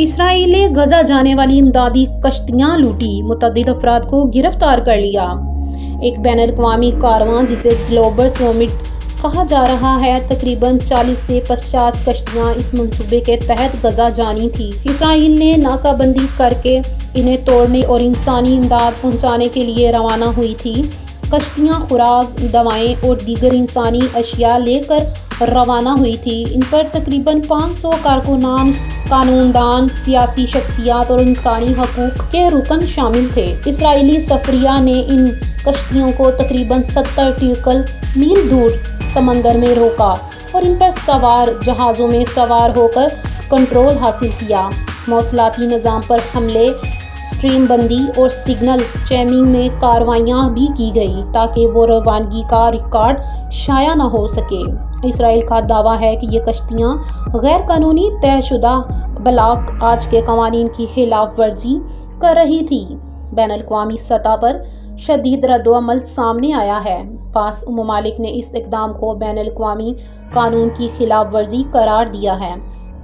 اسرائیل نے غزہ جانے والی امدادی کشتیاں لوٹی، متعدد افراد کو گرفتار کر لیا۔ ایک بین الاقوامی کارواں جسے گلوبل سمٹ کہا جا رہا ہے، تقریباً 40 سے 50 کشتیاں اس منصوبے کے تحت غزہ جانی تھی۔ اسرائیل نے ناکہ بندی کر کے انہیں توڑنے اور انسانی امداد پہنچانے کے لیے روانہ ہوئی تھی۔ کشتیاں خوراک، دوائیں اور دیگر انسانی اشیاء لے کر روانہ ہوئی تھی۔ ان پر تقریباً 500 کارکنان، قانون دان، سیاسی شخصیات اور انسانی حقوق کے رکن شامل تھے۔ اسرائیلی سفریہ نے ان کشتیوں کو تقریباً 70 نیوٹیکل میل دور سمندر میں روکا اور ان پر سوار جہازوں میں سوار ہو کر کنٹرول حاصل کیا۔ مواصلاتی نظام پر حملے، اسٹریم بندی اور سگنل جیمنگ میں کارروائیاں بھی کی گئی تاکہ وہ روانگی کا ریکارڈ شائع نہ ہو سکے۔ اسرائیل کا دعویٰ ہے کہ یہ کشتیاں غیر قانونی طے شدہ بلاک آج کے قوانین کی خلاف ورزی کر رہی تھی۔ بین الاقوامی سطح پر شدید رد عمل سامنے آیا ہے۔ بعض ممالک نے اس اقدام کو بین الاقوامی قانون کی خلاف ورزی قرار دیا ہے۔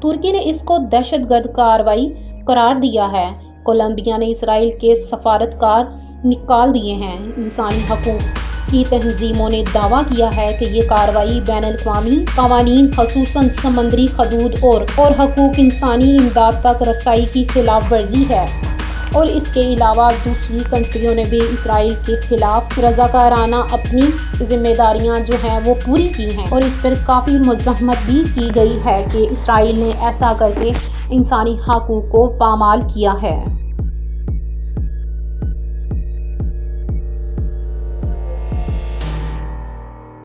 ترکی نے اس کو دہشت گرد کارروائی قرار دیا ہے۔ کولمبیا نے اسرائیل کے سفارتکار نکال دیے ہیں۔ انسانی حقوق کی تنظیموں نے دعویٰ کیا ہے کہ یہ کارروائی بین الاقوامی قوانین، خصوصاً سمندری حدود اور حقوق انسانی امداد تک رسائی کی خلاف ورزی ہے، اور اس کے علاوہ دوسری کنٹریوں نے بھی اسرائیل کے خلاف رضاکارانہ اپنی ذمہ داریاں جو ہیں وہ پوری کی ہیں، اور اس پر کافی مزاحمت بھی کی گئی ہے کہ اسرائیل نے ایسا کر کے انسانی حقوق کو پامال کیا ہے۔